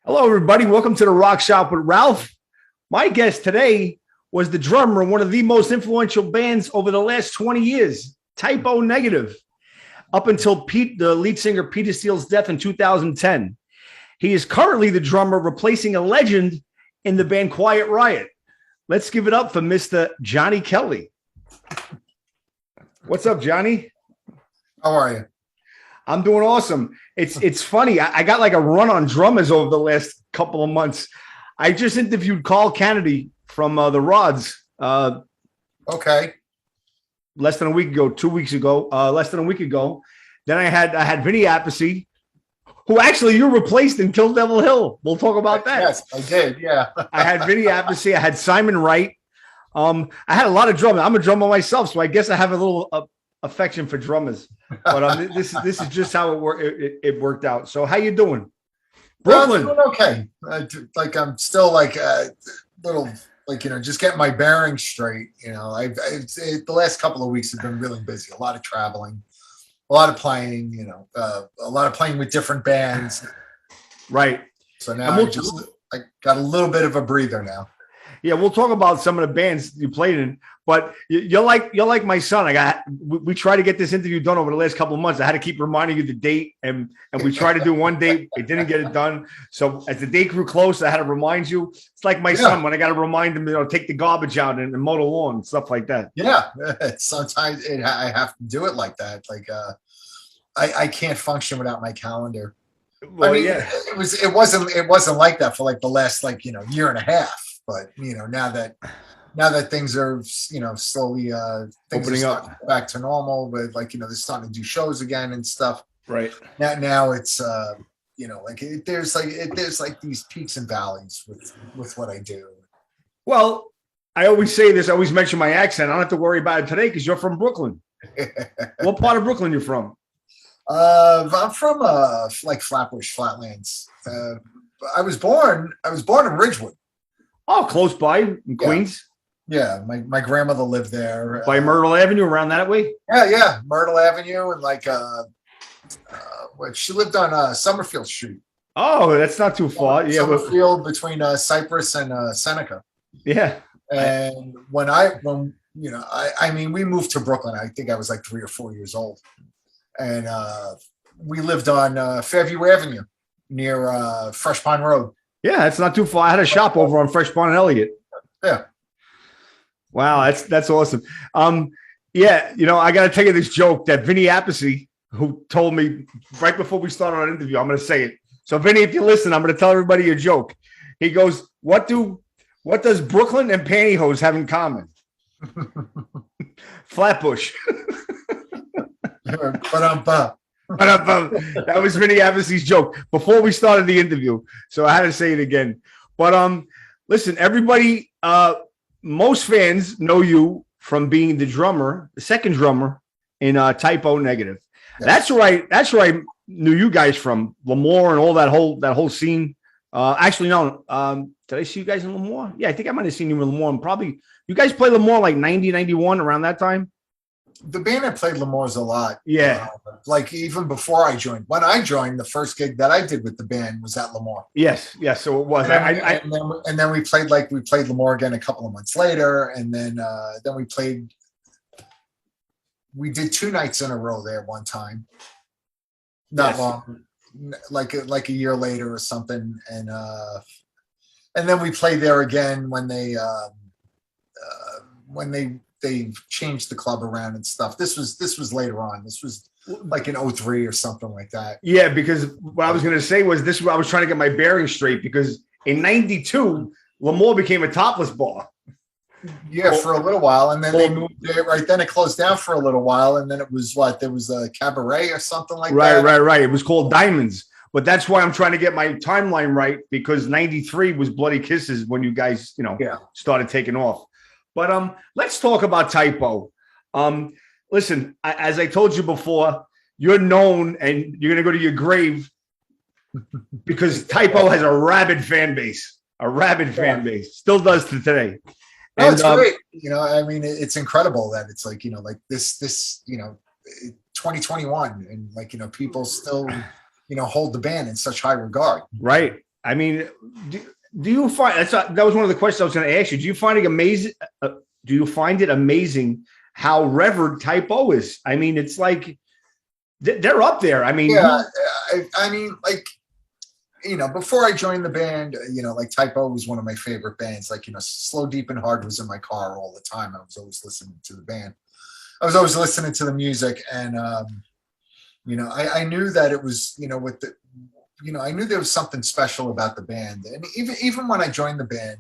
Hello, everybody. Welcome to the Rock Shop with Ralph. My guest today was the drummer of one of the most influential bands over the last 20 years, Typo Negative, up until the lead singer Peter Steele's death in 2010. He is currently the drummer replacing a legend in the band Quiet Riot. Let's give it up for Mr. Johnny Kelly. What's up, Johnny? How are you? I'm doing awesome. It's funny. I got like a run on drummers over the last couple of months. I just interviewed Carl Kennedy from the Rods. Okay. Less than a week ago, 2 weeks ago, less than a week ago. Then I had Vinny Appice, who actually you replaced in Kill Devil Hill. We'll talk about that. Yes, I did. Yeah. I had Vinny Appice. I had Simon Wright. I had a lot of drumming. I'm a drummer myself, so I guess I have a little affection for drummers. But this is just how it worked out. So how you doing, Brooklyn? Well, I'm doing okay. I'm still little just getting my bearings straight. The last couple of weeks have been really busy. A lot of traveling, a lot of playing. A lot of playing with different bands. Right. So now I got a little bit of a breather now. Yeah, we'll talk about some of the bands you played in, but you're like my son. We tried to get this interview done over the last couple of months. I had to keep reminding you the date, and we tried to do one date. We didn't get it done. So as the date grew close, I had to remind you. It's like my son when I got to remind him, take the garbage out and mow the lawn, stuff like that. Yeah, sometimes I have to do it like that. I can't function without my calendar. Well, it wasn't like that for like the last year and a half. But now that things are slowly things opening are up back to normal, but they're starting to do shows again and stuff. Right now it's there's these peaks and valleys with what I do. Well, I always say this. I always mention my accent. I don't have to worry about it today because you're from Brooklyn. What part of Brooklyn you're from? I'm from Flatbush, Flatlands. I was born in Ridgewood. Oh, close by in Queens. Yeah, my grandmother lived there. By Myrtle Avenue, around that way? Yeah. Myrtle Avenue and she lived on Summerfield Street. Oh, that's not too far. Summerfield between Cypress and Seneca. Yeah. And when we moved to Brooklyn, I think I was like 3 or 4 years old. And we lived on Fairview Avenue near Fresh Pond Road. Yeah, it's not too far. I had a shop over on Fresh Pond and Elliott. Yeah. Wow, that's awesome. I got to tell you this joke that Vinny Appice, who told me right before we started our interview, I'm going to say it. So, Vinny, if you listen, I'm going to tell everybody a joke. He goes, "What does Brooklyn and pantyhose have in common?" Flatbush. That was Vinny Appice's joke before we started the interview, so I had to say it again. But listen, everybody, most fans know you from being the second drummer in Typo Negative. Yes. That's where I knew you guys from, Lemoore and all that whole scene. Actually, no, did I see you guys in Lemoore? Yeah, I think I might have seen you in Lemoore. And probably you guys played Lemoore like 90, 91 around that time. The band had played Lemoore's a lot. Yeah. Even before I joined. When I joined, the first gig that I did with the band was at Lemoore. Yes. So it was. And then we played Lemoore again a couple of months later. And then we did 2 nights in a row there one time. Not long, like a year later or something. And then we played there again when they changed the club around and stuff. This was later on. This was like in 2003 or something like that. Yeah, because what I was going to say was this. I was trying to get my bearings straight because in '92, Lemoore became a topless bar. Yeah, for a little while, and then they moved there. Right then, it closed down for a little while, and then it was there was a cabaret or something like that. Right. It was called Diamonds, but that's why I'm trying to get my timeline right because '93 was Bloody Kisses when you guys, started taking off. But let's talk about Typo. Listen, as I told you before, you're known and you're going to go to your grave because Typo has a rabid fan base. Still does to today. No, it's great. It's incredible that it's this 2021 and people still, hold the band in such high regard. Right. I mean, do you find that was one of the questions I was going to ask you? Do you find it amazing? Do you find it amazing how revered Typo is? I mean, it's like they're up there. I mean, Yeah, I mean, like, before I joined the band, like Typo was one of my favorite bands. Like, Slow, Deep, and Hard was in my car all the time. I was always listening to the band. I was always listening to the music, and I knew that it was, I knew there was something special about the band. And even when I joined the band,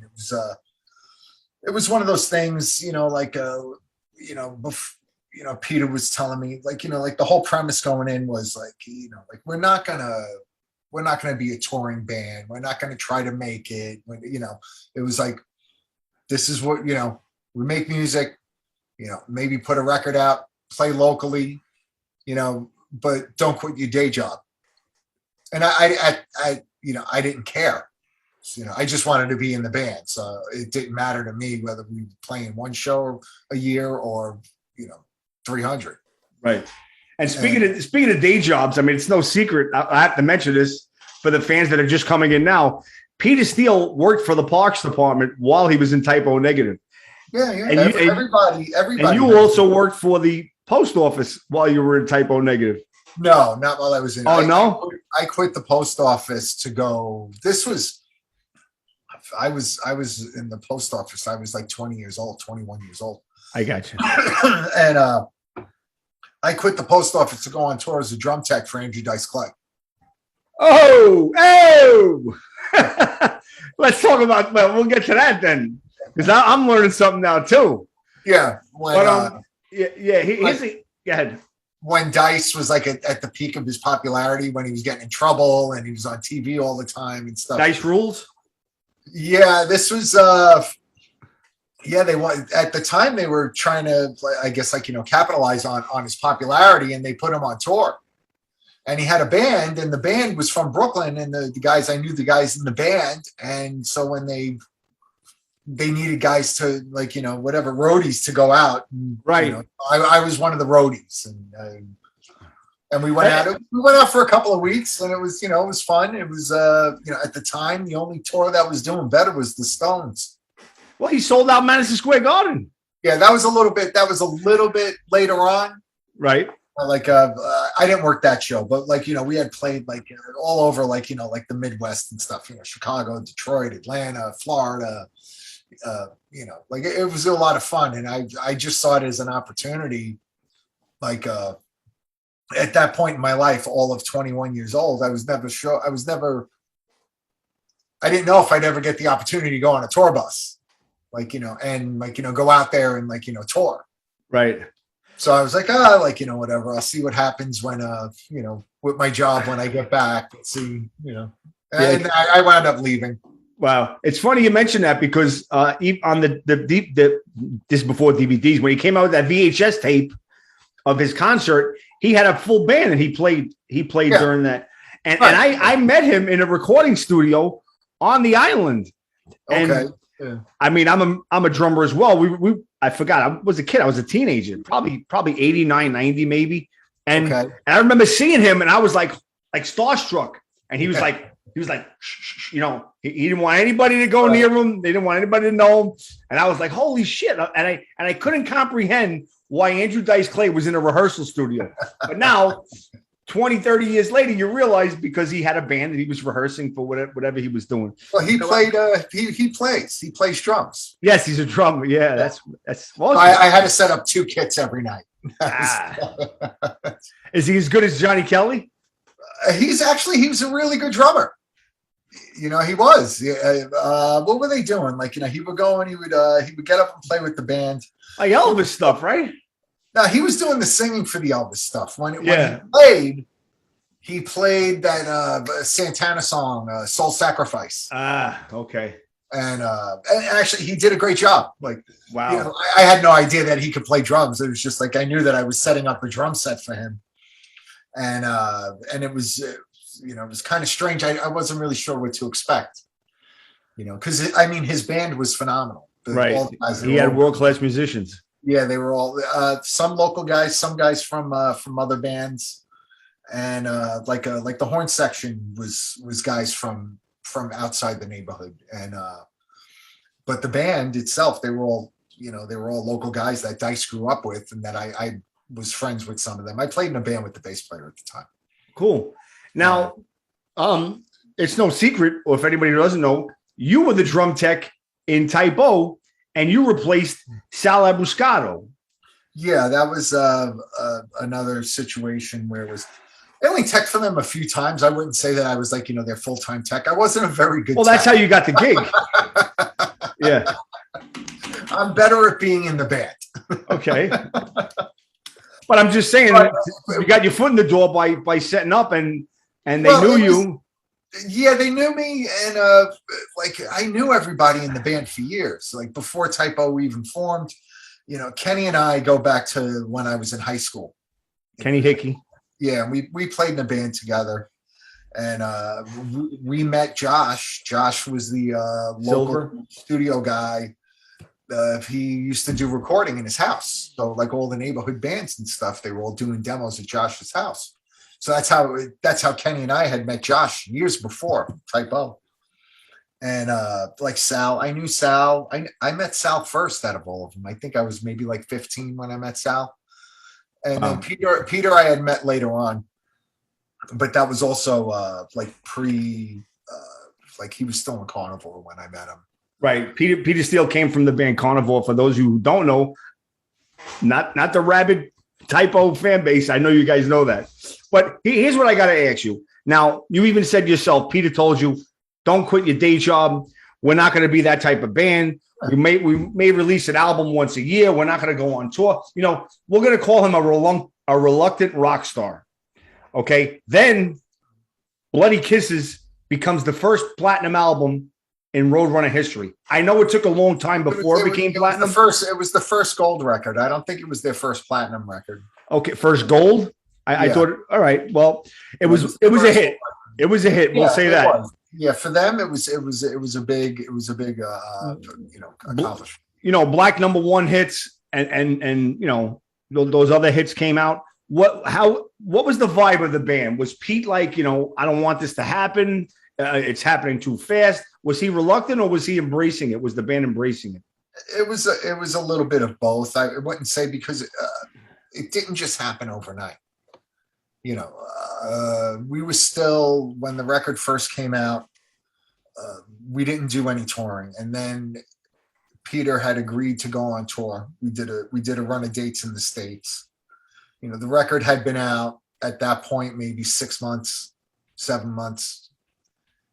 it was one of those things, Peter was telling me, like the whole premise going in was like, like we're not gonna be a touring band. We're not gonna try to make it. It was like, this is what, we make music, maybe put a record out, play locally, but don't quit your day job. And I didn't care. I just wanted to be in the band. So it didn't matter to me whether we were playing one show a year or, 300. Right. And speaking of day jobs, I mean, it's no secret. I have to mention this for the fans that are just coming in now. Peter Steele worked for the Parks Department while he was in Typo Negative. Yeah. And everybody. And you also worked for the post office while you were in Typo Negative. No, not while I was in. Oh, no? I quit the post office to go. I was in the post office. I was like 21 years old. I got you. And I quit the post office to go on tour as a drum tech for Andrew Dice Clay. Oh! Let's talk about, well, we'll get to that then. Because I'm learning something now too. Yeah. Go ahead. When Dice was like at the peak of his popularity, when he was getting in trouble and he was on TV all the time and stuff. Dice Rules? Yeah, this was they want at the time they were trying to, I guess, capitalize on his popularity, and they put him on tour. And he had a band, and the band was from Brooklyn, and the guys, I knew the guys in the band, and so when they needed guys to, whatever, roadies to go out, and, right? I was one of the roadies, and we went out. We went out for a couple of weeks, and it was, it was fun. It was, at the time, the only tour that was doing better was the Stones. Well, he sold out Madison Square Garden. Yeah, that was a little bit later on. Right. I didn't work that show, but we had played all over, the Midwest and stuff, Chicago, Detroit, Atlanta, Florida, it was a lot of fun. And I just saw it as an opportunity, at that point in my life, all of 21 years old, I didn't know if I'd ever get the opportunity to go on a tour bus, go out there and tour. Right. So I was like, whatever. I'll see what happens when, with my job when I get back. Let's see, And I wound up leaving. Wow, it's funny you mentioned that because on this before DVDs, when he came out with that VHS tape of his concert, he had a full band and he played during that. And right. And I met him in a recording studio on the island. And okay. Yeah. I mean, I'm a drummer as well. I forgot. I was a kid. I was a teenager, probably 89, 90 maybe. And, okay. And I remember seeing him and I was like starstruck. And he was like, shh, he didn't want anybody to go near him. They didn't want anybody to know him. And I was like, holy shit. And I couldn't comprehend why Andrew Dice Clay was in a rehearsal studio. But now 20, 30 years later, you realize because he had a band and he was rehearsing for whatever he was doing. Well, he plays drums. Yes, he's a drummer. Yeah, that's awesome. I had to set up 2 kits every night. Is he as good as Johnny Kelly? He was a really good drummer. He was. What were they doing? He would go and he would get up and play with the band. Like Elvis stuff, right? No, he was doing the singing for the Elvis stuff. When he played that Santana song, "Soul Sacrifice." Okay. And actually, he did a great job. Wow. I had no idea that he could play drums. It was just I knew that I was setting up a drum set for him, and it was it was kind of strange. I wasn't really sure what to expect. Because his band was phenomenal. Right. He had world-class musicians. Yeah, they were all some local guys, some guys from other bands, and the horn section was guys from from outside the neighborhood. And but the band itself, they were all local guys that Dice grew up with, and that I was friends with some of them. I played in a band with the bass player at the time. Cool. Now, it's no secret, or if anybody doesn't know, you were the drum tech in Typo, and you replaced Sal Abruscato. Yeah, that was another situation where it was. I only tech for them a few times. I wouldn't say that I was like, their full-time tech. I wasn't a very good Well, tech. that's how you got the gig. Yeah. I'm better at being in the band. Okay. But I'm just saying, you got your foot in the door by setting up, and they knew you. Yeah, they knew me, and I knew everybody in the band for years. Like before Typo even formed, Kenny and I go back to when I was in high school. Kenny Hickey. Yeah, we played in a band together, and we met Josh. Josh was the local studio guy. He used to do recording in his house. So like all the neighborhood bands and stuff, they were all doing demos at Josh's house. So that's how Kenny and I had met Josh years before Typo. And like Sal, I knew Sal. I met Sal first out of all of them. I think I was maybe like 15 when I met Sal. And then Peter I had met later on, but that was also like like he was still in Carnivore when I met him. Right. Peter Steele came from the band Carnivore. For those who don't know, not the rabid Typo fan base. I know you guys know that. But here's what I got to ask you. Now, you even said yourself, Peter told you, don't quit your day job. We're not going to be that type of band. We may release an album once a year. We're not going to go on tour. We're going to call him a reluctant rock star. Okay. Then Bloody Kisses becomes the first platinum album in Roadrunner history. I know it took a long time before it became platinum. It was the first gold record. I don't think it was their first platinum record. Okay. First gold. I thought, all right. Well, it was a hit. It was a hit. We'll say that. Was. Yeah, for them it was a big accomplishment. Black #1 hits and those other hits came out. What was the vibe of the band? Was Pete like, I don't want this to happen? It's happening too fast. Was he reluctant or was he embracing it? Was the band embracing it? It was a little bit of both. I wouldn't say, because it didn't just happen overnight. We were still, when the record first came out, we didn't do any touring, and then Peter had agreed to go on tour. We did a run of dates in the States. The record had been out at that point maybe 6 months, 7 months,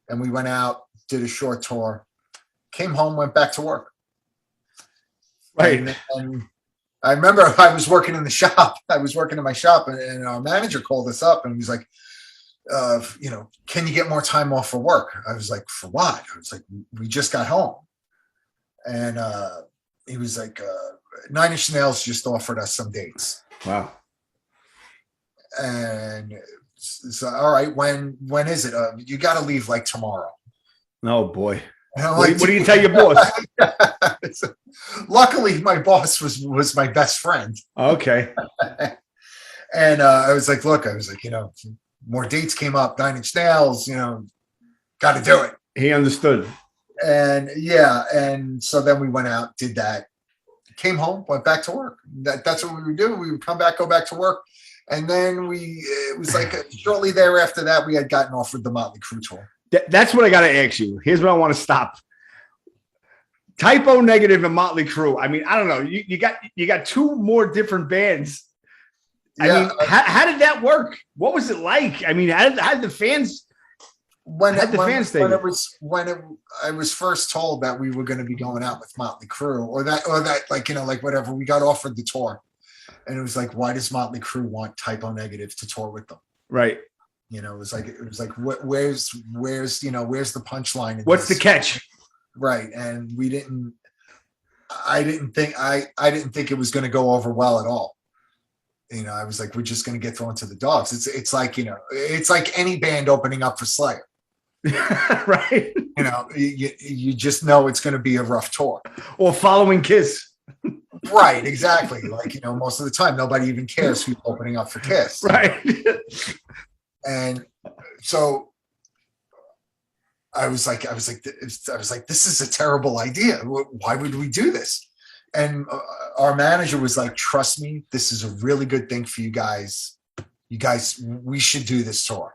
and we went out, did a short tour, came home, went back to work. Right. And I remember I was working in the shop. I was working in my shop, and our manager called us up and he was like, can you get more time off for work? I was like, for what? I was like, we just got home. And he was like, Nine Inch Nails just offered us some dates. Wow. And so, all right, when is it? You got to leave like tomorrow. Oh boy. Like, what do you tell your boss? Luckily, my boss was my best friend. Okay. And I was like, look, more dates came up, Nine Inch Nails, got to do it. He understood. And yeah, and so then we went out, did that, came home, went back to work. That's what we would do. We would come back, go back to work. And then it was like shortly thereafter that we had gotten offered the Motley Crue tour. That's what I got to ask you. Here's where I want to stop. Typo Negative and Motley Crue. I mean, I don't know. You got two more different bands. I mean, how did that work? What was it like? I mean, how did the fans? When I was first told that we were going to be going out with Motley Crue, or that like whatever, we got offered the tour, and it was like, why does Motley Crue want Typo Negative to tour with them? Right. It was like where's the punchline? What's the catch? Right. And I didn't think it was going to go over well at all. I was like, we're just going to get thrown to the dogs. It's like any band opening up for Slayer. Right. You just know it's going to be a rough tour. Or following Kiss. Right. Exactly. Most of the time, nobody even cares who's opening up for Kiss. Right. And so I was like, this is a terrible idea. Why would we do this? And our manager was like, trust me, this is a really good thing for you guys. You guys, we should do this tour.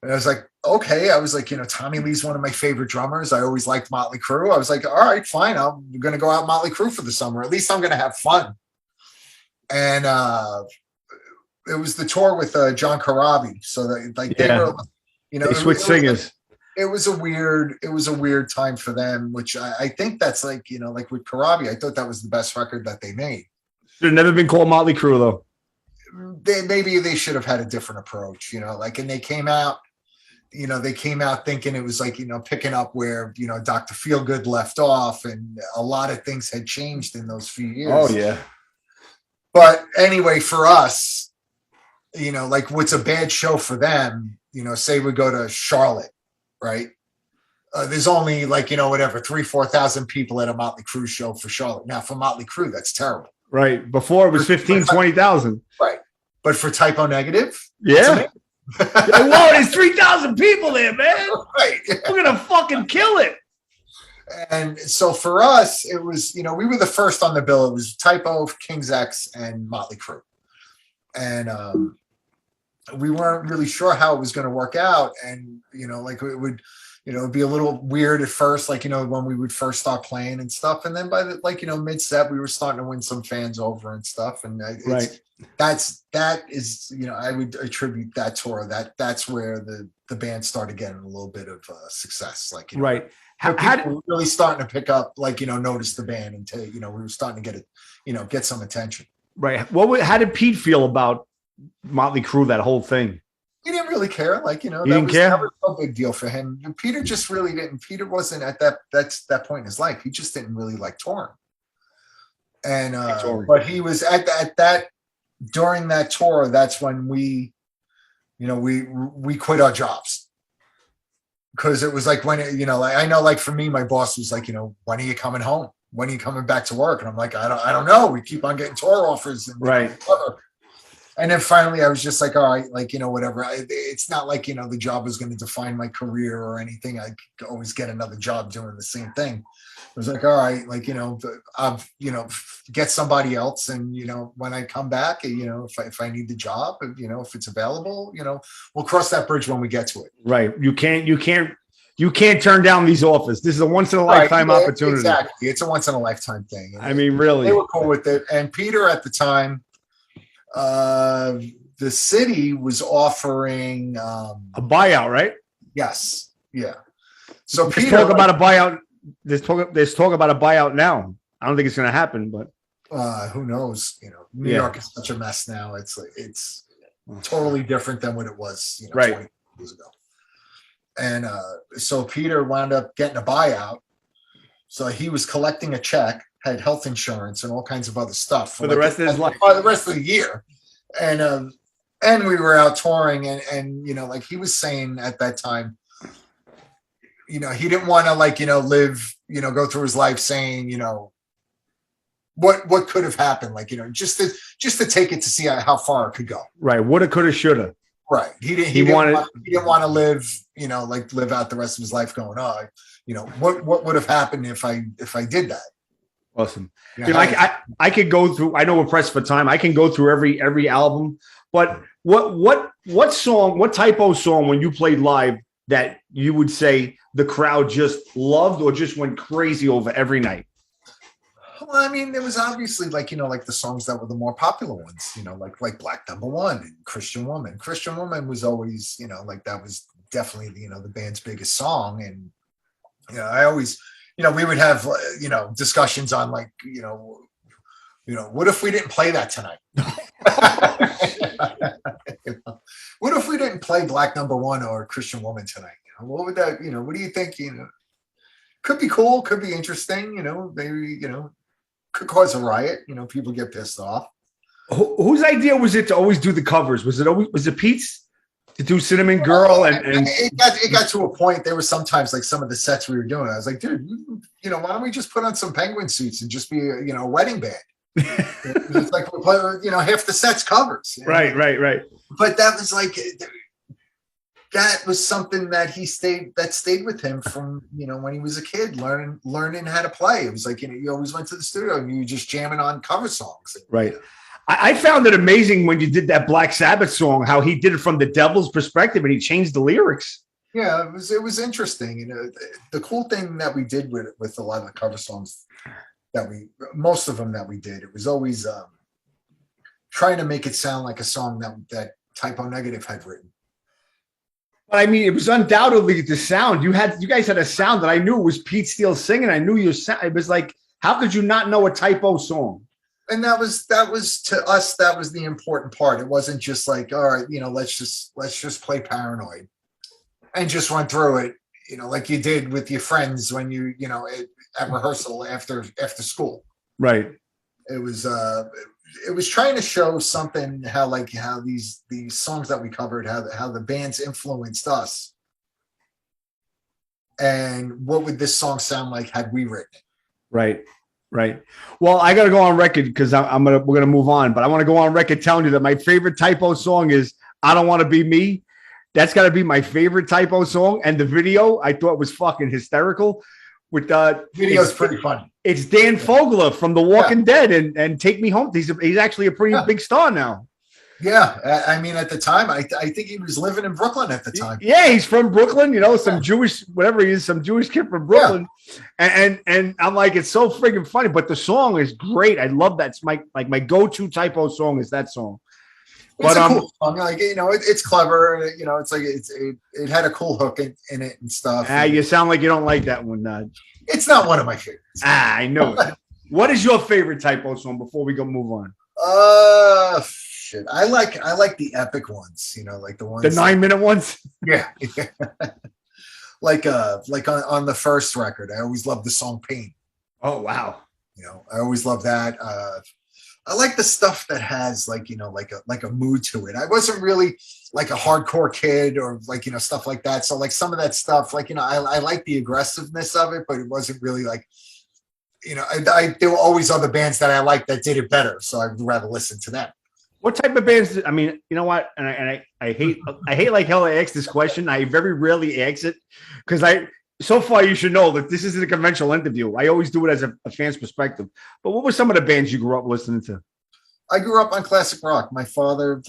And I was like, okay. I was like, Tommy Lee's one of my favorite drummers. I always liked Motley Crue. I was like, all right, fine. I'm going to go out Motley Crue for the summer. At least I'm going to have fun. And it was the tour with John Corabi. So that, like, they were, they switched singers. It was a weird time for them, which I think that's like, like with Corabi, I thought that was the best record that they made. Should have never been called Motley Crue though. Maybe they should have had a different approach, like, and they came out thinking it was like, picking up where, Dr. Feelgood left off, and a lot of things had changed in those few years. Oh yeah. But anyway, for us, like, what's a bad show for them, say we go to Charlotte, right? There's only like, 3,000-4,000 people at a Motley Crue show for Charlotte. Now for Motley Crue, that's terrible. Right. Before it was 15,000-20,000. Right. But for Typo Negative, yeah. Whoa, there's 3,000 people there, man. Right. We're going to fucking kill it. And so for us, it was, we were the first on the bill. It was Typo, King's X, and Motley Crue. And we weren't really sure how it was going to work out. And, like, it would, it'd be a little weird at first, like, when we would first start playing and stuff. And then by the, like, mid-set, we were starting to win some fans over and stuff. And that is, I would attribute that tour. That's where the band started getting a little bit of success. Like, right. People were really starting to pick up, like, notice the band, and we were starting to get it, get some attention. Right. How did Pete feel about Motley Crue, that whole thing? He didn't really care. Like, that was no big deal for him. Peter just really didn't. Peter wasn't at that point in his life. He just didn't really like touring. And but he was at that during that tour. That's when we quit our jobs, because it was like, when I know, like, for me, my boss was like, when are you coming home? When are you coming back to work? And I'm like, I don't know. We keep on getting tour offers. And, right. And then finally I was just like, all right, like, whatever. It's not like, the job was going to define my career or anything. I could always get another job doing the same thing. I was like, all right, like, get somebody else. And, when I come back, if I need the job, if it's available, we'll cross that bridge when we get to it. Right. You can't turn down these offers. This is a once in a lifetime opportunity. Exactly. It's a once in a lifetime thing. I mean, really. They were cool with it. And Peter at the time, the city was offering a buyout, right? Yes. Yeah. So There's talk about a buyout. There's talk about a buyout now. I don't think it's going to happen, but who knows? New York is such a mess now. It's totally different than what it was, right, 20 years ago. And so Peter wound up getting a buyout. So he was collecting a check, had health insurance and all kinds of other stuff for the rest of his life, the rest of the year. And we were out touring, and like, he was saying at that time, he didn't want to, like, live, go through his life saying, what could have happened, like, just to take it to see how far it could go. Right. Woulda, coulda, shoulda. Right. He didn't want to live, live out the rest of his life going, what would have happened if I did that? Awesome. I could go through, I know we're pressed for time. I can go through every album, but what song, what Typo song when you played live that you would say the crowd just loved or just went crazy over every night? Well, I mean, there was obviously, like, like the songs that were the more popular ones, like Black Number One and Christian Woman. Christian Woman was always, like, that was definitely, the band's biggest song. And, I always, we would have, discussions on, like, what if we didn't play that tonight? What if we didn't play Black Number One or Christian Woman tonight? What would that, what do you think? Could be cool, could be interesting, maybe, could cause a riot, people get pissed off. Whose idea was it to always do the covers? Was it Pete's to do Cinnamon Girl? And it got to a point. There were sometimes, like, some of the sets we were doing, I was like, dude, why don't we just put on some penguin suits and just be a wedding band? It's like, we play, half the sets covers. Right. But that was like, that was something that stayed with him from, when he was a kid, learning how to play. It was like, you always went to the studio and you were just jamming on cover songs. Right. I found it amazing when you did that Black Sabbath song, how he did it from the devil's perspective and he changed the lyrics. Yeah, it was interesting. The cool thing that we did with a lot of the cover songs most of them that we did, it was always trying to make it sound like a song that Typo Negative had written. But I mean, it was undoubtedly the sound. You guys had a sound that I knew was Pete Steele singing. I knew your sound. It was like, how could you not know a Typo song? And that was to us, that was the important part. It wasn't just like, all right, let's just play Paranoid and just run through it, like you did with your friends when you at rehearsal after school. Right. It was trying to show something, how these songs that we covered, how the bands influenced us, and what would this song sound like had we written it. Right. Well, I got to go on record because we're gonna move on, but I want to go on record telling you that my favorite Typo song is "I Don't Want to Be Me." That's got to be my favorite Typo song, and the video I thought was fucking hysterical. With video's pretty funny. It's Dan Fogler from The Walking Dead and Take Me Home. He's actually a pretty big star now. Yeah, I mean, at the time, I think he was living in Brooklyn at the time. Yeah, he's from Brooklyn. Some Jewish, whatever he is, some Jewish kid from Brooklyn. Yeah. And I'm like, it's so friggin' funny. But the song is great. I love that. It's my go-to Typo song is that song. It's a cool song. It's clever. It's like it had a cool hook in it and stuff. You sound like you don't like that one. It's not one of my favorites. I know it. What is your favorite Typo song before we move on? Shit. I like the epic ones. Like the ones, the 9-minute ones. Yeah. like on the first record, I always loved the song "Pain." Oh wow. I always love that. I like the stuff that has like a mood to it. I wasn't really like a hardcore kid or stuff like that. So like some of that stuff, I like the aggressiveness of it, but it wasn't really like, there were always other bands that I liked that did it better. So I'd rather listen to them. What type of bands? I mean, you know what? And I hate like hell I ask this question. I very rarely ask it because so far you should know that this isn't a conventional interview. I always do it as a fan's perspective. But what were some of the bands you grew up listening to? I grew up on classic rock. My father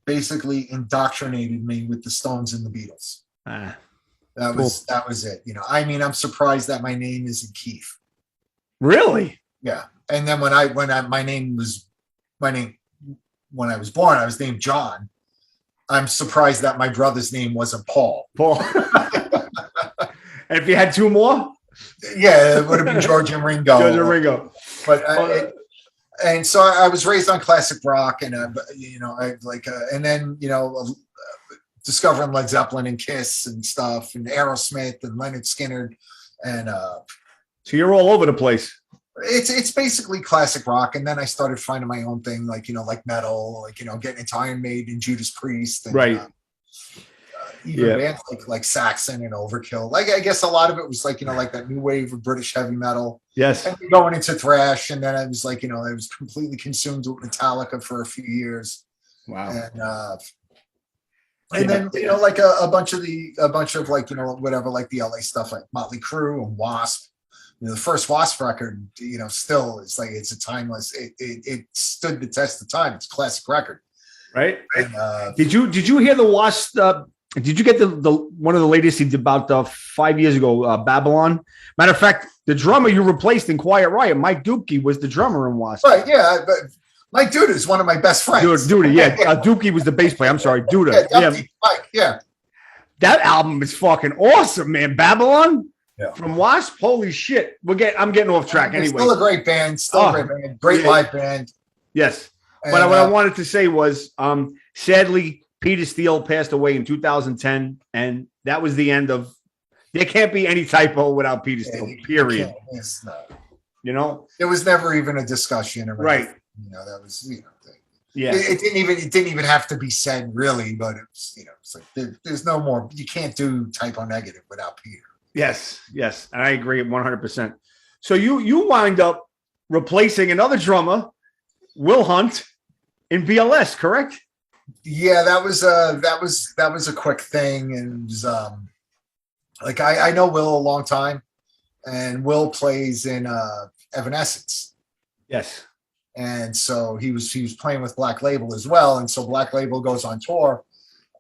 basically indoctrinated me with the Stones and the Beatles. That was it. I mean, I'm surprised that my name isn't Keith. Really? Yeah. And then when I was born, I was named John. I'm surprised that my brother's name wasn't Paul. And if you had two more? Yeah, it would have been George and Ringo. George and Ringo. But and so I was raised on classic rock, and and then discovering Led Zeppelin and Kiss and stuff, and Aerosmith and Leonard Skinner, and so you're all over the place. It's basically classic rock, and then I started finding my own thing, like metal, getting into Iron Maiden, Judas Priest, and, right. Even bands like Saxon and Overkill. I guess a lot of it was like that new wave of British heavy metal. Yes. And going into thrash, and then I was I was completely consumed with Metallica for a few years. Wow. And then a bunch of whatever, like the LA stuff, like Motley Crue and Wasp. The first Wasp record, still it's a timeless. It stood the test of time. It's a classic record. Right. And, did you hear the Wasp? Did you get the one of the latest he did about 5 years ago, Babylon? Matter of fact, the drummer you replaced in Quiet Riot, Mike Dupke, was the drummer in Wasp. Right, yeah. But Mike Duda is one of my best friends. Duda, yeah. Dupke was the bass player. I'm sorry, Duda. Yeah, Mike, yeah. That album is fucking awesome, man. Babylon from Wasp. Holy shit. I'm getting off track anyway. Still a great band. Great live band. Yes. But what I wanted to say was, sadly, Peter Steele passed away in 2010, and that was the end of. There can't be any Typo without Peter Steele. Period. There was never even a discussion. Right. That was Yeah. It didn't even have to be said really, but it's it's like there's no more. You can't do Typo Negative without Peter. Yes, and I agree 100%. So you wind up replacing another drummer, Will Hunt, in BLS, correct? Yeah, that was a quick thing, and it was, like I know Will a long time, and Will plays in Evanescence, Yes. and so he was playing with Black Label as well, and so Black Label goes on tour,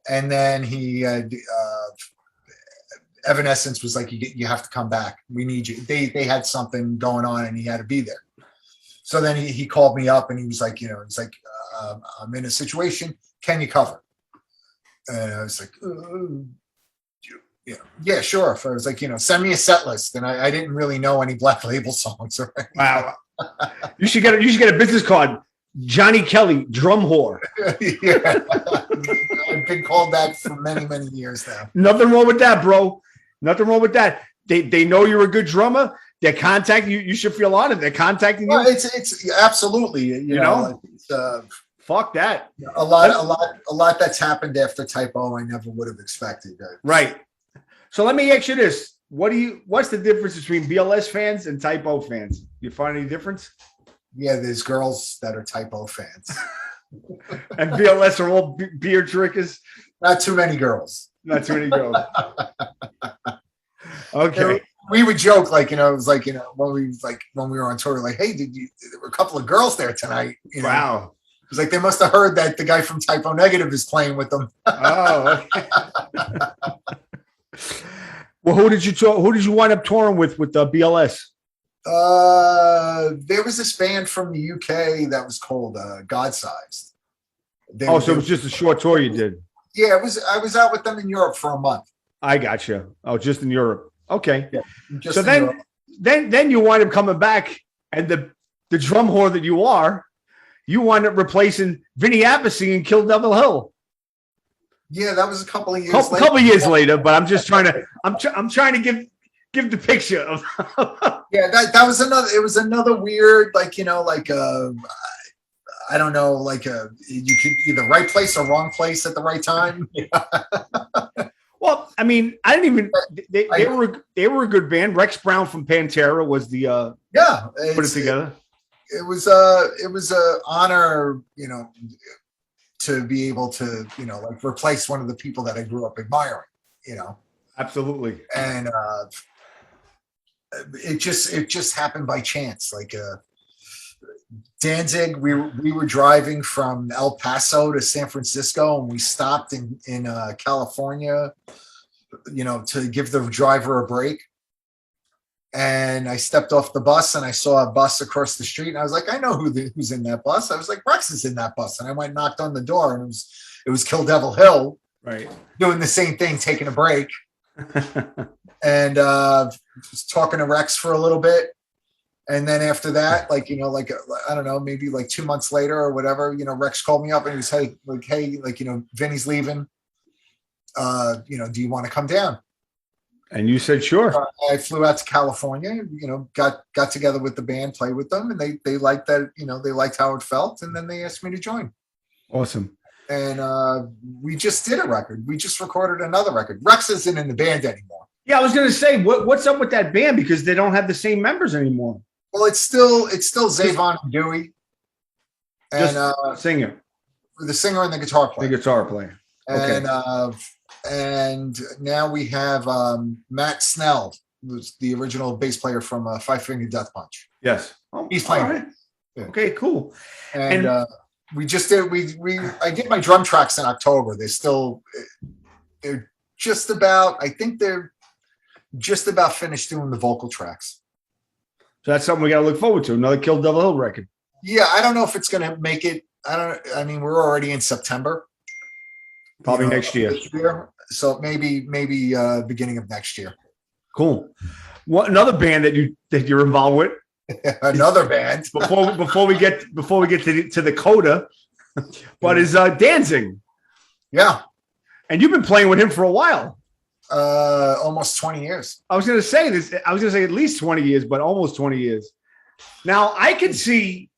and then Evanescence was like, you have to come back. We need you. They had something going on, and he had to be there. So then he called me up, and he was like, it's like, I'm in a situation. Can you cover? And I was like, yeah, sure. So I was like, send me a set list, and I didn't really know any Black Label songs. Wow. You should get a business card. Johnny Kelly, drum whore. Yeah, I've been called that for many, many years now. Nothing wrong with that, bro. Nothing wrong with that. They know you're a good drummer. They're contacting you. You should feel honored. They're contacting you. Well, it's absolutely, you know, it's, fuck that. a lot that's happened after Typo. I never would have expected that. Right. So let me ask you this: what's the difference between BLS fans and Typo fans? You find any difference? Yeah, there's girls that are Typo fans, And BLS are all beer drinkers. not too many girls. Not too many girls. Okay. We would joke, like, it was like, when we were on tour, like, hey, there were a couple of girls there tonight. Wow. It was like, they must have heard that the guy from Typo Negative is playing with them. Oh. Okay. Well, who did you wind up touring with BLS? There was this band from the UK that was called God Sized. So it was just a short tour you did. Yeah, I was out with them in Europe for a month. I got you. Oh, just in Europe. Okay. Yeah, So then you wind up coming back, and the drum whore that you are, you wind up replacing Vinny Appice in Kill Devil Hill. Yeah, that was a couple of years later. Couple of years later, but I'm just trying to I'm trying to give the picture of. Yeah, that was another. It was another weird, like, I don't know, like you could either right place or wrong place at the right time. Well, I mean, I didn't even. They were a good band. Rex Brown from Pantera was the put it together. It was a honor, to be able to, like, replace one of the people that I grew up admiring. Absolutely. And it just happened by chance. Like Danzig, we were driving from El Paso to San Francisco, and we stopped in California, to give the driver a break. And I stepped off the bus, and I saw a bus across the street, and I was like, I know who's in that bus. I was like, Rex is in that bus. And I went and knocked on the door, and it was Kill Devil Hill, right, doing doing the same thing, taking a break. And was talking to Rex for a little bit. And then after that, like, I don't know, maybe like 2 months later or whatever, Rex called me up, and he was, hey, Vinny's leaving. Do you want to come down? And you said, sure. I flew out to California, got together with the band, played with them, and they liked that, they liked how it felt. And then they asked me to join. Awesome. And we just did a record. We just recorded another record. Rex isn't in the band anymore. Yeah, I was going to say, what's up with that band? Because they don't have the same members anymore. Well, it's still Zavon and Dewey. And singer. The singer and the guitar player. The guitar player. And Okay. And now we have Matt Snell, who's the original bass player from Five Finger Death Punch. Yes. He's playing. Right. Yeah. Okay, cool. And we just did. I did my drum tracks in October. They're just about. I think they're just about finished doing the vocal tracks. So that's something we got to look forward to. Another Kill Devil Hill record. Yeah, I don't know if it's going to make it. I mean, we're already in September. Probably next year. So maybe beginning of next year. Cool. What another band that you're involved with? Another band. before we get to the coda, but is Danzig. Yeah. And you've been playing with him for a while. Almost 20 years. I was going to say this. I was going to say at least 20 years, but almost 20 years. Now I can see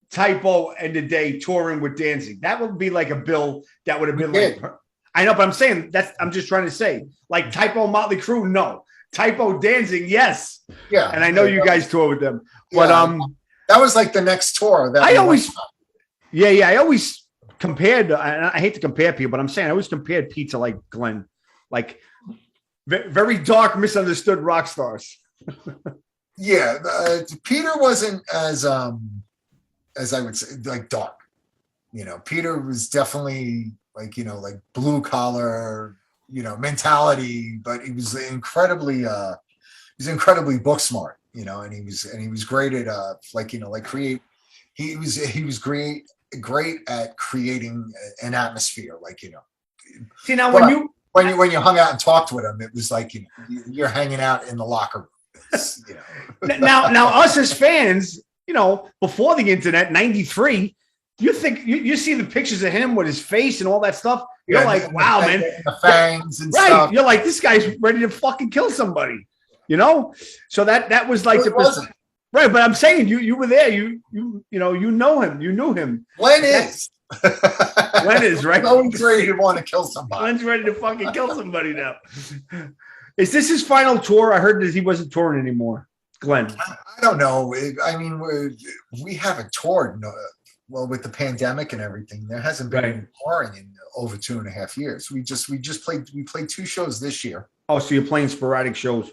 Typo and the Day touring with Danzig. That would be like a bill that would have been like. I know, but I'm saying I'm just trying to say, like, Typo Motley Crue, no. Typo Danzig, yes. Yeah. And I know you guys tour with them. But that was like the next tour. I always compared to, and I hate to compare people, but I'm saying I always compared Pete to like Glenn, like very dark, misunderstood rock stars. Yeah, Peter wasn't as I would say, like dark. Peter was definitely like like blue collar, mentality, but he was incredibly book smart, and he was great at like create. He was great at creating an atmosphere, See, now when you hung out and talked with him, it was like you're hanging out in the locker room. Now us as fans, before the internet, 93, you think you see the pictures of him with his face and all that stuff. You're like, wow, man, the fangs and right. Stuff. You're like, this guy's ready to fucking kill somebody, So that was like wasn't. Right, but I'm saying you were there. You know him. You knew him. Glenn is right. Glenn's ready to want to kill somebody. Glenn's ready to fucking kill somebody now. Is this his final tour? I heard that he wasn't touring anymore. Glenn. I don't know. I mean, we haven't toured. Well, with the pandemic and everything, there hasn't been any touring in over 2.5 years. We played 2 shows this year. Oh, so you're playing sporadic shows?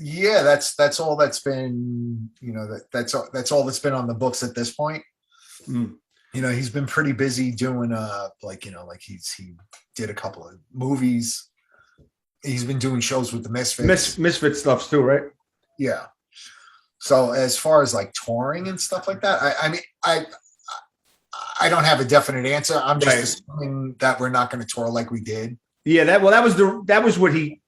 Yeah, that's all that's been. That's all that's been on the books at this point. He's been pretty busy doing he did a couple of movies. He's been doing shows with the Misfits. Misfit stuffs too, right? Yeah. So as far as like touring and stuff like that, I mean, I don't have a definite answer. I'm just assuming that we're not going to tour like we did. Yeah, that was what he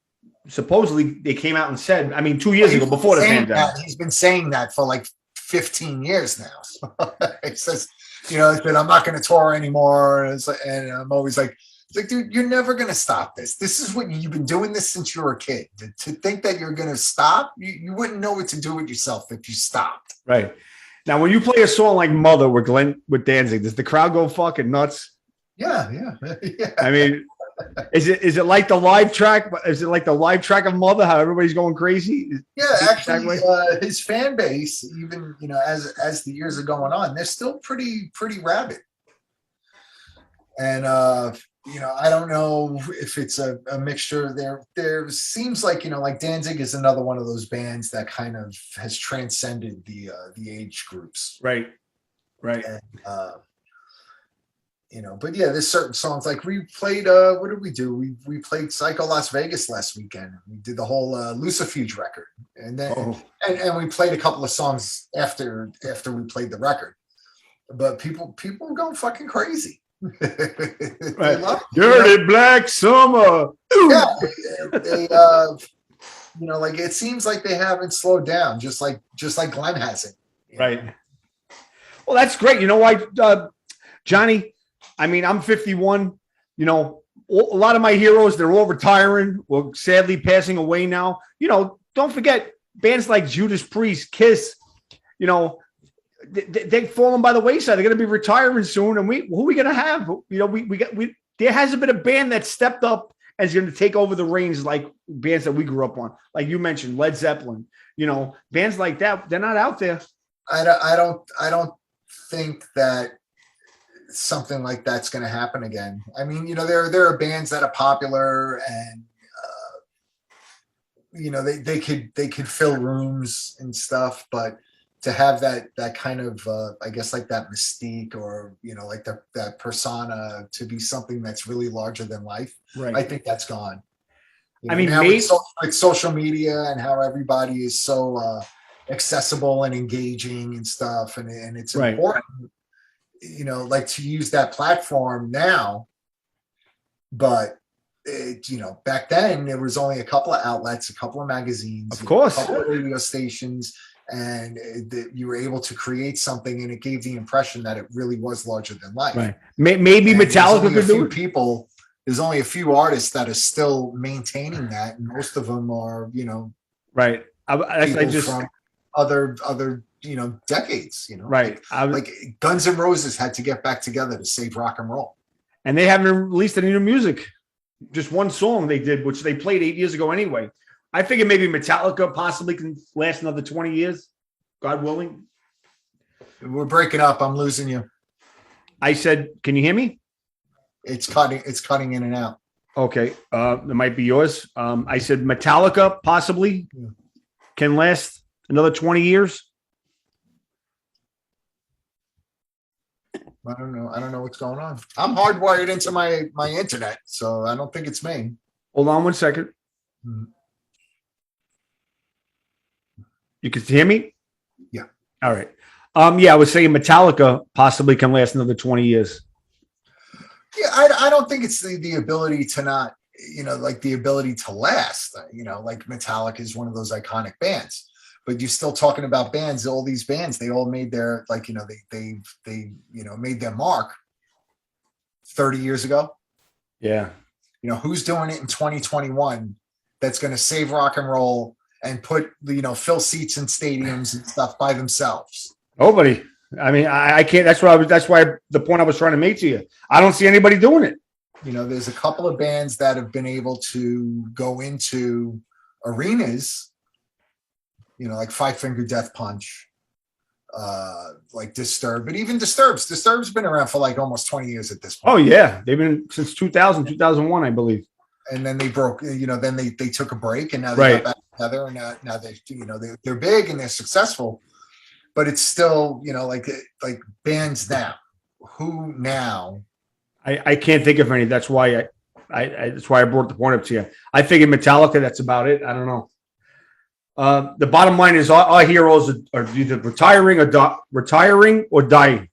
supposedly they came out and said. I mean, 2 years ago before the pandemic. He's been saying that for like 15 years now. He says, that I'm not going to tour anymore, and I'm always like, dude, you're never going to stop this. This is what you've been doing this since you were a kid. To think that you're going to stop, you wouldn't know what to do with yourself if you stopped. Right. Now, when you play a song like Mother with Danzig, does the crowd go fucking nuts? Yeah. I mean, is it like the live track? Is it like the live track of Mother, how everybody's going crazy? Yeah, actually, his fan base, even, as the years are going on, they're still pretty rabid. And, I don't know if it's a mixture there. There seems like, like Danzig is another one of those bands that kind of has transcended the age groups. Right. And, but yeah, there's certain songs like we played, what did we do? We played Psycho Las Vegas last weekend. We did the whole Lucifuge record. And then, and we played a couple of songs after we played the record, but people were going fucking crazy. Right. Dirty Black Summer. Yeah, they like it seems like they haven't slowed down, just like Glenn hasn't. Right. Well, that's great. You know why, Johnny? I mean, I'm 51. A lot of my heroes, they're all retiring or sadly passing away now. Don't forget bands like Judas Priest, Kiss. They're falling by the wayside. They're going to be retiring soon, and who are we going to have? There hasn't been a band that stepped up and is going to take over the reins like bands that we grew up on, like you mentioned, Led Zeppelin. Bands like that, they're not out there. I don't think that something like that's going to happen again. I mean, there are bands that are popular and they could fill rooms and stuff, but to have that kind of I guess like that mystique or like that persona to be something that's really larger than life, right? I think that's gone. I mean, now with social media and how everybody is so accessible and engaging and stuff, and it's important, like to use that platform now. But back then there was only a couple of outlets, a couple of magazines, of course, a couple of radio stations. And you were able to create something, and it gave the impression that it really was larger than life. Right. Maybe Metallica could do it. There's only a few artists that are still maintaining that, and most of them are, right. I just from other decades. Right. Like Guns N' Roses had to get back together to save rock and roll, and they haven't released any new music. Just one song they did, which they played 8 years ago anyway. I figure maybe Metallica possibly can last another 20 years, God willing. We're breaking up. I'm losing you. I said, can you hear me? It's cutting in and out. Okay. It might be yours. I said Metallica possibly can last another 20 years. I don't know. I don't know what's going on. I'm hardwired into my internet, so I don't think it's me. Hold on one second. Hmm. You can hear me? Yeah. All right. Yeah, I was saying Metallica possibly can last another 20 years. Yeah, I don't think it's the ability to not, like the ability to last. Like Metallica is one of those iconic bands. But you're still talking about bands. All these bands, they all made their they made their mark 30 years ago. Yeah. Who's doing it in 2021 that's going to save rock and roll and put fill seats in stadiums and stuff by themselves? Nobody. I mean, I can't. That's why the point I was trying to make to you. I don't see anybody doing it. There's a couple of bands that have been able to go into arenas. Like Five Finger Death Punch, like Disturbed, but even Disturbed's been around for like almost 20 years at this point. Oh yeah, they've been since 2000, 2001, I believe. And then they broke, then they took a break, and now they got back together, and now they're big and they're successful, but it's still like bands now. Who now? I can't think of any. That's why that's why I brought the point up to you. I figured Metallica. That's about it. I don't know. The bottom line is our heroes are either retiring or dying.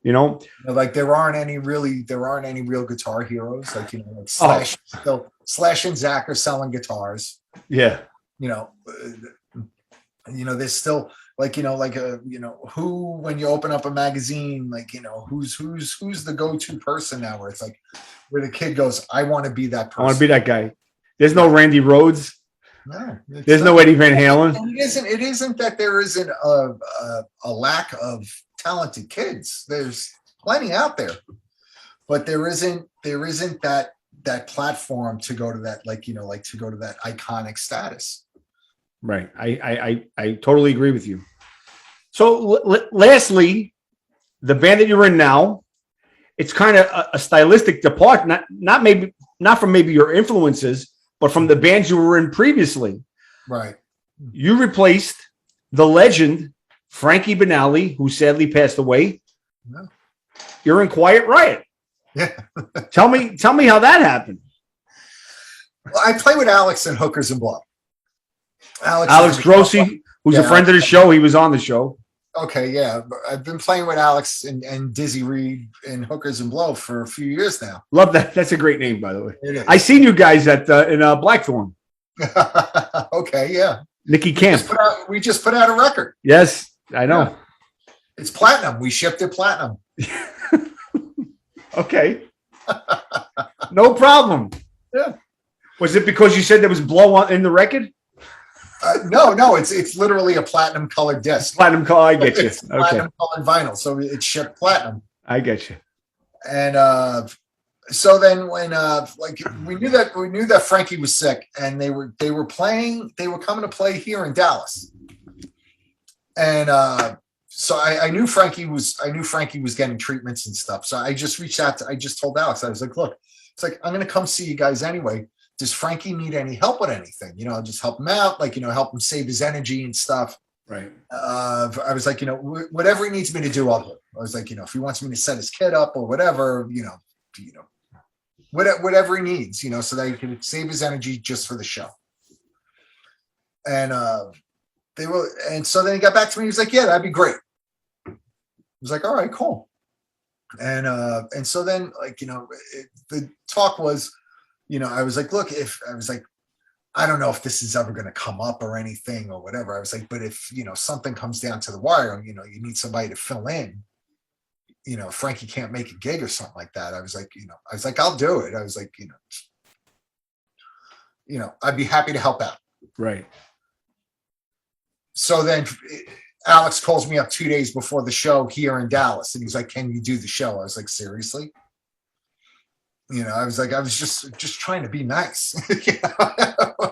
Like there aren't any real guitar heroes. Like like Slash and Zach are selling guitars. Yeah. There's still who, when you open up a magazine, who's the go-to person now, where it's like where the kid goes, I want to be that person. I want to be that guy. There's no Randy Rhoads. No, there's no Eddie Van Halen. It isn't that there isn't a lack of talented kids. There's plenty out there, but there isn't that platform to go to that, to go to that iconic status. Right. I totally agree with you. So lastly, the band that you're in now, it's kind of a stylistic depart, not from maybe your influences, but from the bands you were in previously. Right. You replaced the legend, Frankie Banali, who sadly passed away. Yeah. You're in Quiet Riot. Yeah. Tell me how that happened. Well, I play with Alex and Hookers and Blow. Alex Grossi, who's a friend of the show. He was on the show. Okay, yeah. I've been playing with Alex and Dizzy Reed and Hookers and Blow for a few years now. Love that. That's a great name, by the way. It is. I seen you guys in Blackthorn. Okay, yeah. Nikki Camp. We just put out a record. Yes, I know. Yeah. It's platinum. We shipped it platinum. Okay. No problem. Yeah. Was it because you said there was blow in the record? No, it's literally a platinum colored disc. Platinum color, I get you. It's platinum colored vinyl, so it's shipped platinum. I get you. And so then when we knew that Frankie was sick, and they were coming to play here in Dallas, and so I knew Frankie was getting treatments and stuff. So I just told Alex, I was like, look, it's like, I'm gonna come see you guys anyway. Does Frankie need any help with anything? I'll just help him out, help him save his energy and stuff. Right. I was like, whatever he needs me to do, I'll do. I was like, if he wants me to set his kid up or whatever, whatever he needs, so that he can save his energy just for the show. And so then he got back to me. He was like, yeah, that'd be great. I was like, all right, cool. And so then the talk was, I was like, look, I don't know if this is ever going to come up or anything or whatever. I was like, but if, something comes down to the wire, you need somebody to fill in, Frankie can't make a gig or something like that. I was like, I'll do it. I was like, I'd be happy to help out. Right. So then Alex calls me up 2 days before the show here in Dallas. And he's like, can you do the show? I was like, seriously? I was just trying to be nice.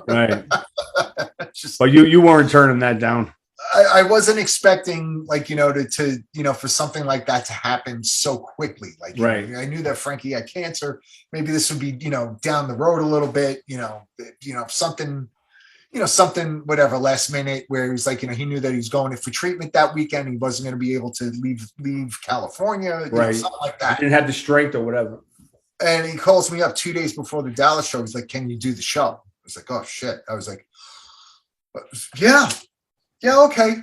Right. But you weren't turning that down. I wasn't expecting for something like that to happen so quickly. Right. I knew that Frankie had cancer. Maybe this would be, down the road a little bit, something, whatever, last minute where he was like, he knew that he was going in for treatment that weekend. He wasn't going to be able to leave California, right. Something like that. He didn't have the strength or whatever. And he calls me up 2 days before the Dallas show. He's like, can you do the show? I was like, oh shit. I was like, yeah, okay.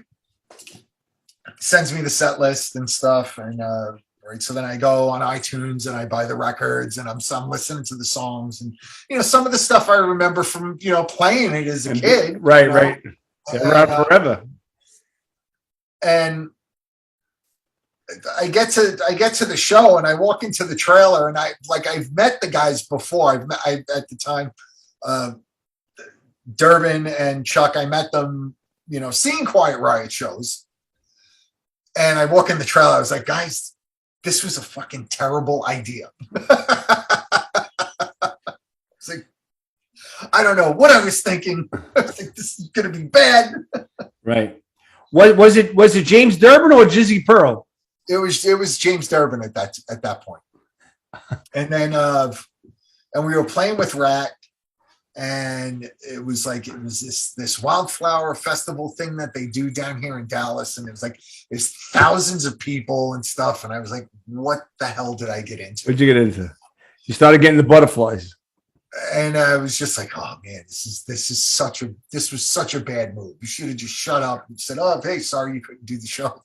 Sends me the set list and stuff. And, right. So then I go on iTunes and I buy the records and I'm listening to the songs and, some of the stuff I remember from, playing it as a kid. Right. Right. Around forever. And I get to the show and I walk into the trailer and I've met the guys before. At the time, Durbin and Chuck, I met them, seeing Quiet Riot shows. And I walk in the trailer, I was like, guys, this was a fucking terrible idea. It's like, I don't know what I was thinking. I was like, this is gonna be bad. Right. Was it James Durbin or Jizzy Pearl? It was James Durbin at that point. And then and we were playing with Rat. And it was this wildflower festival thing that they do down here in Dallas. And it was like, there's thousands of people and stuff. And I was like, what the hell did I get into? What'd you get into? You started getting the butterflies. And I was just like, oh man, this was such a bad move. You should have just shut up and said, oh, hey, sorry you couldn't do the show.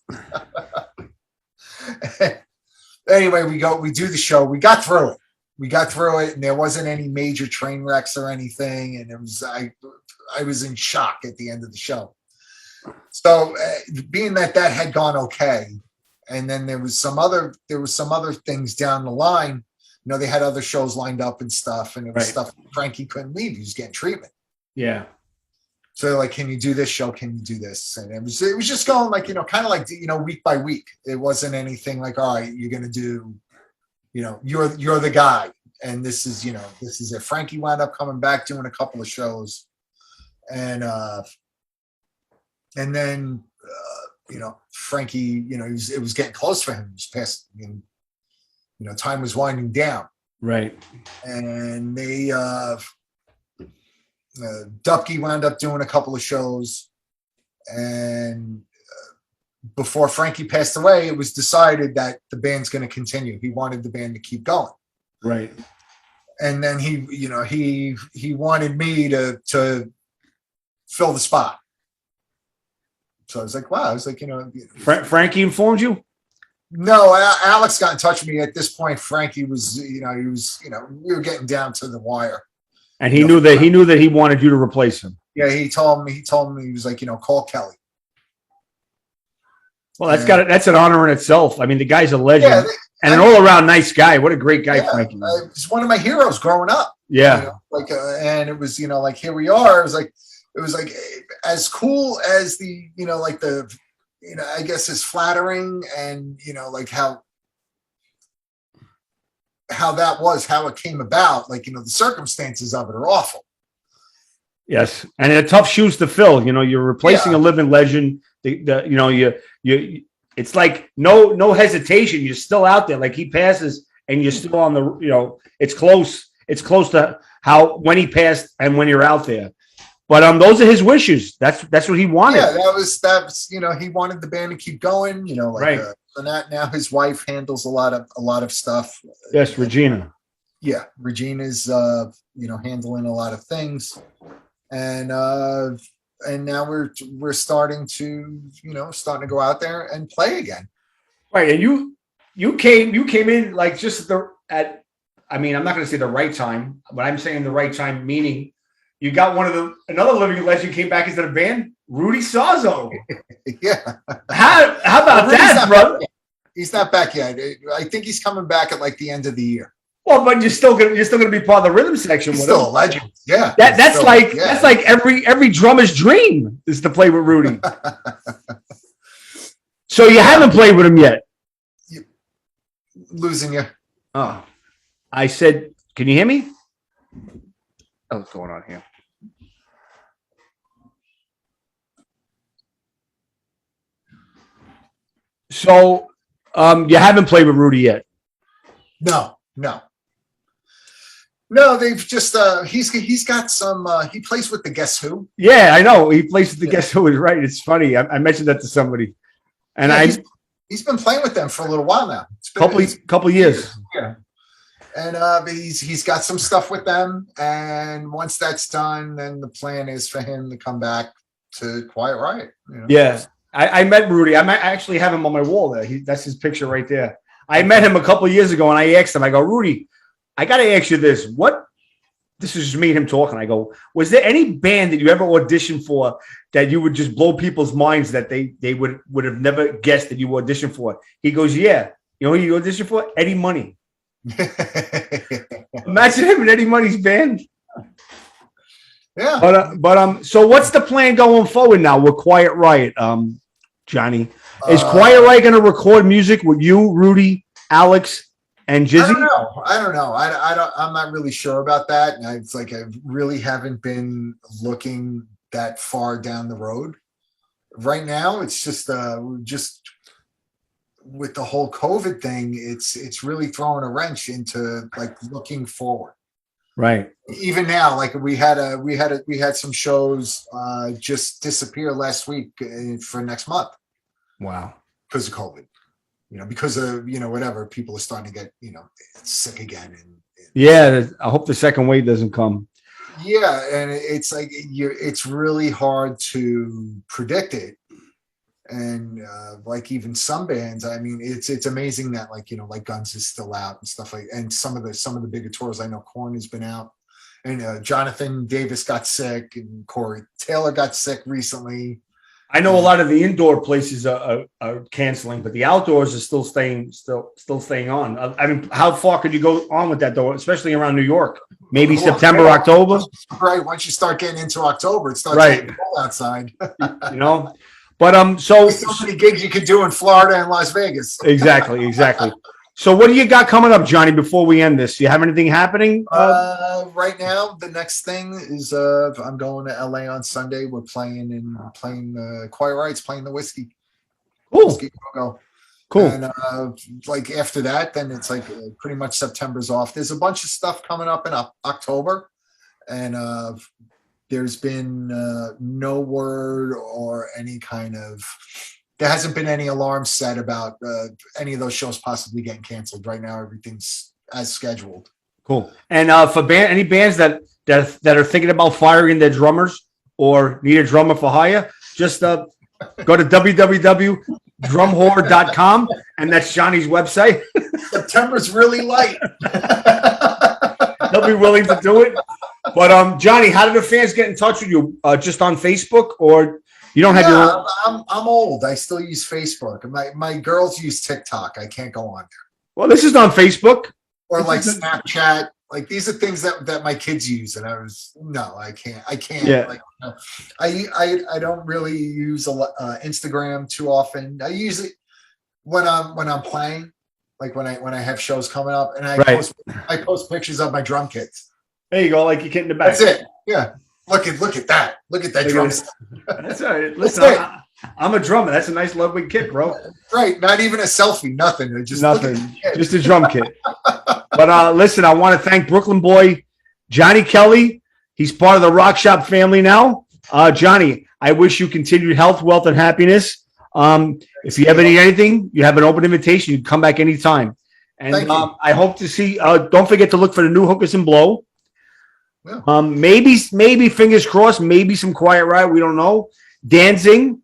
Anyway, we do the show. We got through it. And there wasn't any major train wrecks or anything. And I was in shock at the end of the show. So being that had gone okay. And then there was some other things down the line. They had other shows lined up and stuff. And it was stuff Frankie couldn't leave. He was getting treatment. Yeah. So they're like, can you do this show? Can you do this? And it was just going kind of like, week by week. It wasn't anything like, all right, you're going to do, you're the guy. And this is it. Frankie wound up coming back, doing a couple of shows. And then, Frankie, it was getting close for him. It was past, time was winding down. Right. And they, Dupke wound up doing a couple of shows. And before Frankie passed away, it was decided that the band's going to continue. He wanted the band to keep going. Right. And then he wanted me to fill the spot. So I was like, wow. I was like, Frankie informed you? No, Alex got in touch with me at this point. Frankie was, we were getting down to the wire. And he knew that he wanted you to replace him. Yeah, he told me, he was like, call Kelly. Well, that's an honor in itself. I mean, the guy's a legend. Yeah, and an all-around nice guy. What a great guy, Frankie. He's one of my heroes growing up. Yeah. And it was, here we are. It was like as cool as the, I guess as flattering and, how that was, how it came about. The circumstances of it are awful. Yes. And they're tough shoes to fill. You're replacing a living legend. It's like no hesitation. You're still out there. Like he passes and you're still on the, it's close. It's close to how, when he passed and when you're out there. But those are his wishes. That's what he wanted. Yeah, that was he wanted the band to keep going, right. And that now his wife handles a lot of stuff. Yes, Regina. Yeah, Regina's handling a lot of things. And now we're starting to go out there and play again. Right. And you came in like just I'm not going to say the right time, but I'm saying the right time, meaning you got another living legend came back into the band, Rudy Sazzo. Yeah. How about that, brother? He's not back yet. I think he's coming back at like the end of the year. Well, but you're still gonna be part of the rhythm section. He's still a legend. Yeah. That's like every drummer's dream is to play with Rudy. So you haven't played with him yet. Losing you. Oh, I said, can you hear me? Oh, what's going on here? So, you haven't played with Rudy yet. No. They've just he's got some he plays with the Guess Who. Yeah, I know. He plays with the Guess Who is right. It's funny. I mentioned that to somebody. And he's been playing with them for a little while now. Couple years. Yeah. And he's got some stuff with them. And once that's done, then the plan is for him to come back to Quiet Riot. You know? Yeah. I met Rudy. I actually have him on my wall there. That's his picture right there. I met him a couple of years ago, and I asked him, I go, Rudy, I got to ask you this. This is just me and him talking. I go, was there any band that you ever auditioned for that you would just blow people's minds that they would have never guessed that you auditioned for? He goes, yeah. You know who you auditioned for? Eddie Money. Imagine him in Eddie Money's band. Yeah. But so what's the plan going forward now with Quiet Riot, Johnny? Is Quiet Riot going to record music with you, Rudy, Alex, and Jizzy? I don't know. I'm not really sure about that. And it's like I really haven't been looking that far down the road. Right now, it's just with the whole COVID thing, it's really throwing a wrench into like looking forward. Right. Even now, like we had some shows just disappear last week for next month. Wow. Because of COVID. Because of, whatever, people are starting to get, sick again. And yeah, I hope the second wave doesn't come. Yeah. And it's like, it's really hard to predict it. And like even some bands, I mean, it's amazing that like Guns is still out and stuff like, and some of the bigger tours. I know Korn has been out, and Jonathan Davis got sick, and Corey Taylor got sick recently. I know a lot of the indoor places are canceling, but the outdoors are still staying on. I mean, how far could you go on with that though, especially around New York? Maybe September, October. Right. Once you start getting into October, it starts getting cold outside. But so many gigs you could do in Florida and Las Vegas. Exactly. So what do you got coming up, Johnny, before we end this? Do you have anything happening? Right now, the next thing is I'm going to LA on Sunday. We're playing Quiet Riot's playing the Whiskey. Cool. Whiskey Go. Cool. And like after that, then it's like pretty much September's off. There's a bunch of stuff coming up in October, and there's been no word or any kind of. There hasn't been any alarm set about any of those shows possibly getting canceled. Right now, everything's as scheduled. Cool. And for any bands that are thinking about firing their drummers or need a drummer for hire, just go to www.drumwhore.com, and that's Johnny's website. September's really light. They'll be willing to do it. But Johnny, how do the fans get in touch with you? Just on Facebook, or you don't have your own? I'm old. I still use Facebook. My girls use TikTok. I can't go on there. Well, this is on Facebook. Or like Snapchat. Like these are things that my kids use, and I can't. Yeah. Like, I don't really use Instagram too often. I use it when I'm playing, like when I have shows coming up, and I post pictures of my drum kits. There you go, like you're getting the back. That's it. Yeah. Look at that. Look at that drum. That's all right. Listen, I'm a drummer. That's a nice Ludwig kit, bro. Right. Not even a selfie. Nothing. Just nothing. Just a drum kit. But listen, I want to thank Brooklyn boy Johnny Kelly. He's part of the Rock Shop family now. Johnny, I wish you continued health, wealth, and happiness. If you ever need anything, you have an open invitation. You can come back anytime. And I hope to see. Don't forget to look for the new Hookers and Blow. Yeah. Maybe fingers crossed. Maybe some Quiet Riot. We don't know. Danzig,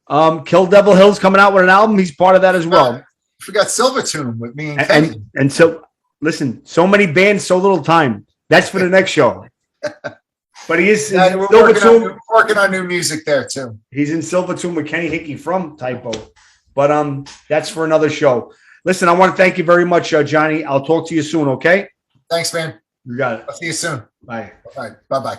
Kill Devil Hill's coming out with an album. He's part of that as well. We got Silvertune with me and Kenny. And so. Listen, so many bands, so little time. That's for the next show. But he is we're working on new music there too. He's in Silvertune with Kenny Hickey from Typo. But that's for another show. Listen, I want to thank you very much, Johnny. I'll talk to you soon, okay? Thanks, man. You got it. I'll see you soon. Bye. All right. Bye-bye.